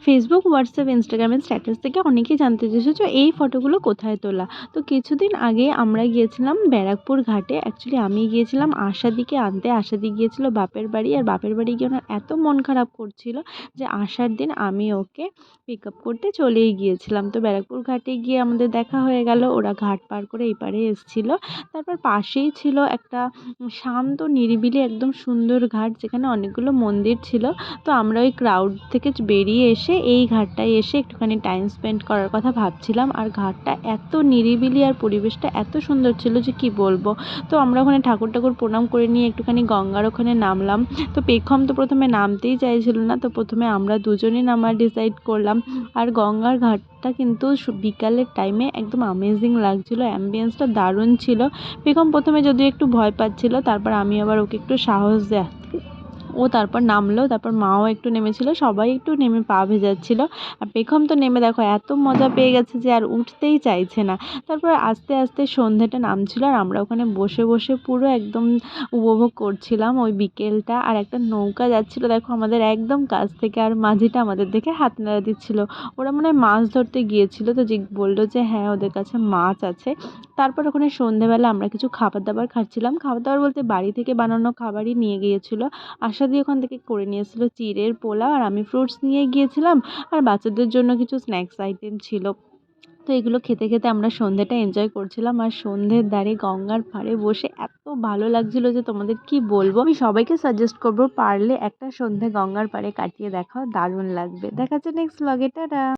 Facebook, WhatsApp, ইনস্টাগ্রামের status থেকে অনেকেই জানতে চেয়েছো এই ফটোগুলো কোথায় তোলা। তো কিছুদিন আগে আমরা গিয়েছিলাম ব্যারাকপুর ঘাটে। অ্যাকচুয়ালি আমি গিয়েছিলাম আশাদিকে আনতে। আশাদি গিয়েছিল বাপের বাড়ি, আর বাপের বাড়ি গিয়ে ওনার এত মন খারাপ করছিল যে আসার দিন আমি ওকে পিক আপ করতে চলেই গিয়েছিলাম। তো ব্যারাকপুর ঘাটে গিয়ে আমাদের দেখা হয়ে গেল। ওরা ঘাট পার করে এই পারে এসেছিল। তারপর পাশেই ছিল একটা শান্ত নিরিবিলি একদম সুন্দর ঘাট, যেখানে অনেকগুলো মন্দির ছিল। তো আমরা ওই ক্রাউড থেকে বেরিয়ে এসে এই ঘাটটায় এসে একটুখানি টাইম স্পেন্ড করার কথা ভাবছিলাম। আর ঘাটটা এত নিরিবিলি আর পরিবেশটা এত সুন্দর ছিল যে কি বলবো। তো আমরা ওখানে ঠাকুর প্রণাম করে নিয়ে একটুখানি গঙ্গার ওখানে নামলাম। তো পেখম তো প্রথমে নামতেই চাইছিল না, তো প্রথমে আমরা দুজনেই নামার ডিসাইড করলাম। আর গঙ্গার ঘাটটা কিন্তু বিকালের টাইমে একদম অ্যামেজিং লাগছিলো, অ্যাম্বিয়েন্সটা দারুণ ছিল। পেখম প্রথমে যদিও একটু ভয় পাচ্ছিল, তারপর আমি আবার ওকে একটু সাহস দেয়, ও তারপর নামলো। তারপর মাও একটু নেমেছিল, সবাই একটু নেমে পা ভেজাচ্ছিল। আর পেখম তো নেমে দেখো এত মজা পেয়ে গেছে যে আর উঠতেই চাইছে না। তারপর আস্তে আস্তে সন্ধ্যেটা নামছিল, আর আমরা ওখানে বসে বসে পুরো একদম উপভোগ করছিলাম ওই বিকেলটা। আর একটা নৌকা যাচ্ছিল দেখো আমাদের একদম কাছ থেকে, আর মাঝিটা আমাদের দেখে হাত নাড়া দিচ্ছিল। ওরা মনে হয় মাছ ধরতে গিয়েছিল, তো যে বললো যে হ্যাঁ ওদের কাছে মাছ আছে। তারপর ওখানে সন্ধ্যেবেলা আমরা কিছু খাবার দাবার খাচ্ছিলাম। খাবার দাবার বলতে বাড়ি থেকে বানানো খাবারই নিয়ে গিয়েছিল। আশাদি ওখান থেকে করে নিয়ে এসেছিলো চিড়ের পোলাও, আর আমি ফ্রুটস নিয়ে গিয়েছিলাম। আর বাচ্চাদের জন্য কিছু স্ন্যাক্স আইটেম ছিল। তো এগুলো খেতে খেতে আমরা সন্ধ্যেটা এনজয় করছিলাম। আর সন্ধ্যের ধারে গঙ্গার পাড়ে বসে এত ভালো লাগছিল যে তোমাদের কি বলবো। আমি সবাইকে সাজেস্ট করবো পারলে একটা সন্ধ্যে গঙ্গার পাড়ে কাটিয়ে দেখাও, দারুণ লাগবে। দেখা হচ্ছে নেক্সট ব্লগে, টাটা।